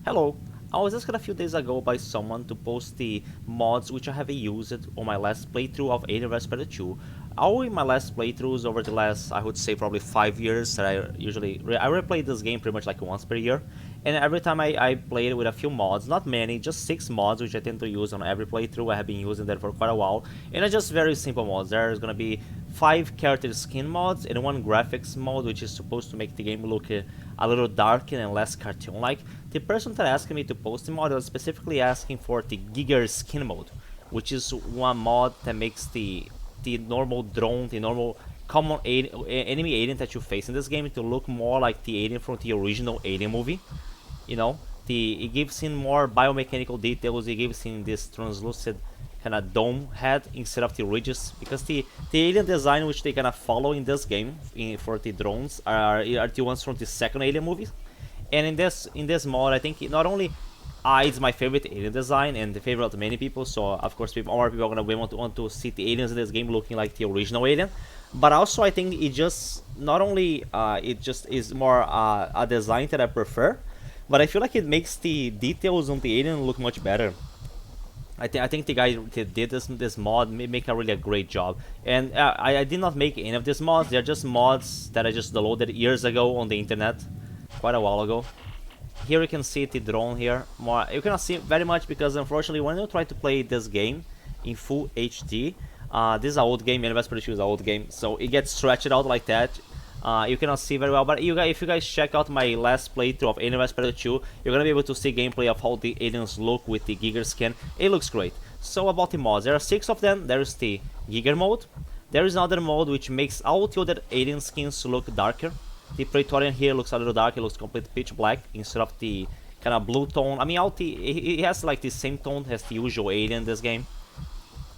Hello, I was asked a few days ago by someone to post the mods which I have used on my last playthrough of Alien vs Predator 2. All in my last playthroughs over the last, I would say probably 5 years, that I replay this game pretty much like once per year. And every time I play it with a few mods, not many, just 6 mods which I tend to use on every playthrough. I have been using that for quite a while. And it's just very simple mods. There's gonna be 5 character skin mods and 1 graphics mod which is supposed to make the game look a little darker and less cartoon-like. The person that asked me to post the mod was specifically asking for the Giger skin mode, which is one mod that makes the normal drone, the normal common enemy alien that you face in this game to look more like the alien from the original Alien movie. You know, it gives him more biomechanical details. It gives him this translucent kind of dome head instead of the ridges, because the alien design which they kind of follow in this game for the drones are the ones from the second Alien movie. And in this mod, I think not only it's my favorite alien design and the favorite of many people, so of course more people are gonna want to see the aliens in this game looking like the original Alien, but also I think it just not only it just is more a design that I prefer, but I feel like it makes the details on the alien look much better. I think the guy that did this mod make a really great job. And I did not make any of these mods. They're just mods that I just downloaded years ago on the internet, quite a while ago. Here you can see the drone here. You cannot see it very much because unfortunately when you try to play this game in full HD, this is an old game, Alien vs Predator 2 is an old game, so it gets stretched out like that. You cannot see very well, but if you guys check out my last playthrough of Alien vs Predator 2, you're gonna be able to see gameplay of how the aliens look with the Giger skin. It looks great. So about the mods, there are 6 of them. There is the Giger mode. There is another mode which makes all the other alien skins look darker. The Praetorian here looks a little dark. It looks completely pitch black instead of the kind of blue tone. I mean, it has like the same tone as the usual alien in this game.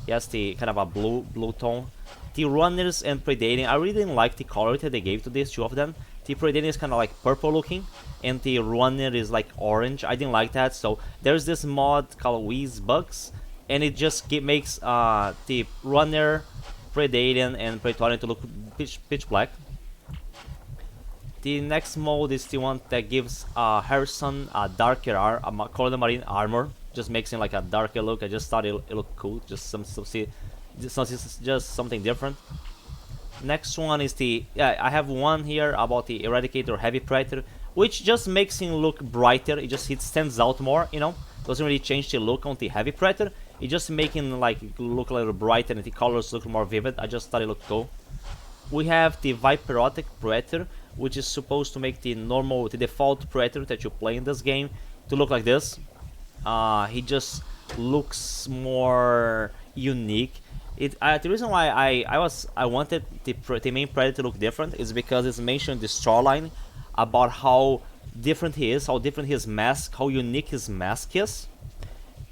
He has the kind of a blue tone. The Runners and Predator, I really didn't like the color that they gave to these 2 of them. The Predator is kind of like purple looking, and the Runner is like orange. I didn't like that, so there's this mod called yeybugs, and it just makes the Runner, Predator, and Praetorian to look pitch black. The next mode is the one that gives Harrison a darker color marine armor. Just makes him like a darker look. I just thought it looked cool. Just something different. Next one is I have one here about the Eradicator Heavy Predator, which just makes him look brighter. It stands out more, you know. Doesn't really change the look on the Heavy Predator. It just makes him like look a little brighter and the colors look more vivid. I just thought it looked cool. We have the Viperotic Predator, which is supposed to make the default Predator that you play in this game to look like this. He just looks more unique. The reason why I wanted the main Predator to look different is because it's mentioned in the storyline about how different he is, how different his mask, how unique his mask is,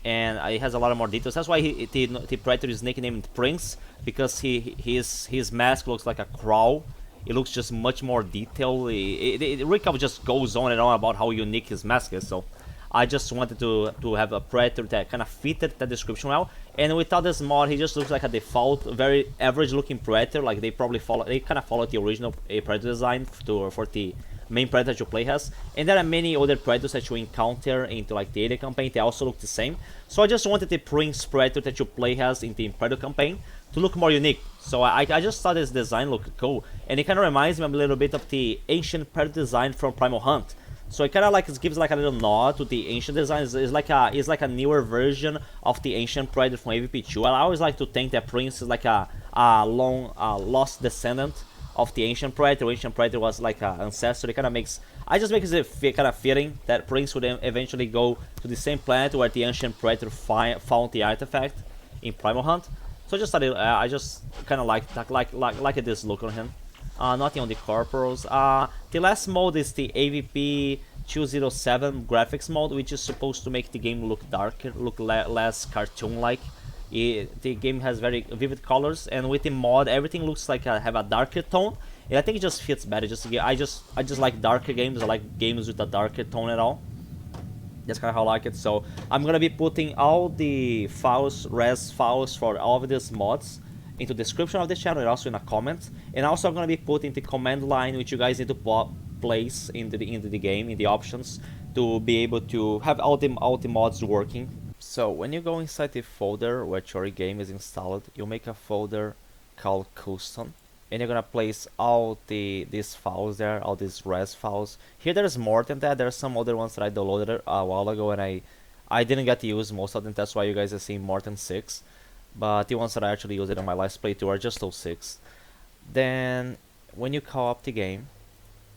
and it has a lot of more details. That's why the Predator is nicknamed Prince, because his mask looks like a crow. It looks just much more detailed. Rick just goes on and on about how unique his mask is, so I just wanted to have a Predator that kind of fitted that description well. And without this mod, he just looks like a default, very average looking Predator. Like they kind of followed the original Predator design for the main Predator you play has. And there are many other Predators that you encounter into like the Alien campaign. They also look the same. So I just wanted the Prince Predator that you play has in the Predator campaign to look more unique. So I just thought this design looked cool, and it kind of reminds me a little bit of the ancient Predator design from Primal Hunt. So it kind of like gives like a little nod to the ancient design. It's like a newer version of the ancient Predator from AVP2. I always like to think that Prince is like a lost descendant of the ancient Predator. Ancient Predator was like an ancestor. It kind of makes it kind of fitting that Prince would eventually go to the same planet where the ancient Predator found the artifact in Primal Hunt. So I just kind of like this look on him. Nothing on the corporals. The last mode is the AVP 207 graphics mode, which is supposed to make the game look darker, look less cartoon-like. The game has very vivid colors, and with the mod, everything looks like have a darker tone. And I think it just fits better. I just like darker games. I like games with a darker tone at all. That's kind of how I like it. So I'm gonna be putting all the files, res files for all of these mods into the description of the channel and also in a comment. And also I'm gonna be putting the command line which you guys need to place into the game in the options to be able to have all the mods working. So when you go inside the folder where your game is installed, you make a folder called custom, and you're gonna place all these files there, all these res files. Here there's more than that. There's some other ones that I downloaded a while ago, and I didn't get to use most of them. That's why you guys are seeing more than 6. But the ones that I actually used it on my last playthrough are just those 6. Then when you call up the game,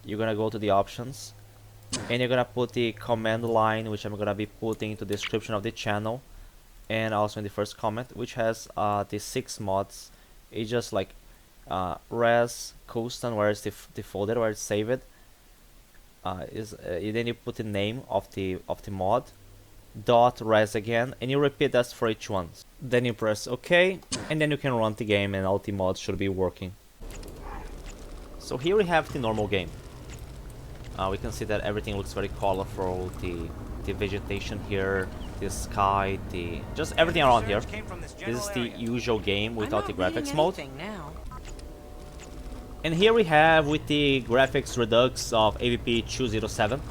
you're gonna go to the options, and you're gonna put the command line, which I'm gonna be putting into the description of the channel, and also in the first comment, which has the 6 mods. It's just like res custom, where is the folder where it's saved. Then you put the name of the mod, .res again, and you repeat that for each one. Then you press OK, and then you can run the game, and all the mods should be working. So here we have the normal game. We can see that everything looks very colorful. The vegetation here, the sky, just everything around here. This is the usual game without the graphics mode. And here we have with the graphics redux of AVP 207.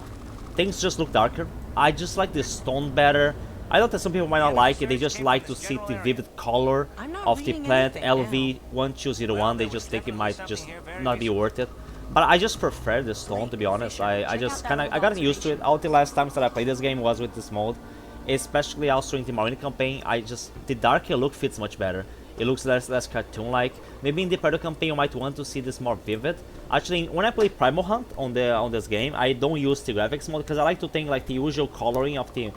Things just look darker. I just like the stone better. I know that some people might not like it. They just like to see the vivid color of the planet LV1201. They just think it might just not be worth it. But I just prefer the stone, to be honest. I got used to it. All the last times that I played this game was with this mode, especially also in the Marine campaign. The darker look fits much better. It looks less cartoon-like. Maybe in the Predator campaign you might want to see this more vivid. Actually, when I play Primal Hunt on this game, I don't use the graphics mode because I like to think like the usual coloring of the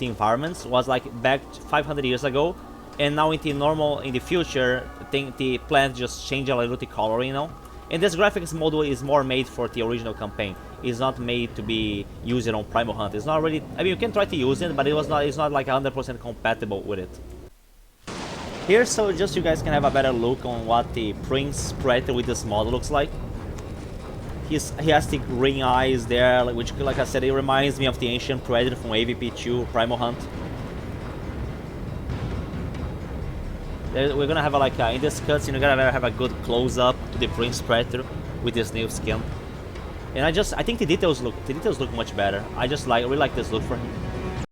environments was like back 500 years ago, and now in the future, the planet just change a little the coloring, you know. And this graphics mode is more made for the original campaign. It's not made to be used on Primal Hunt. It's not really. I mean, you can try to use it, but it's not like 100% compatible with it. Here, so just you guys can have a better look on what the Prince Predator with this mod looks like. He has the green eyes there, which, like I said, it reminds me of the ancient Predator from AVP2 Primal Hunt. We're gonna have in this cutscene, we're gonna have a good close-up to the Prince Predator with this new skin. And I think the details look much better. I really like this look for him.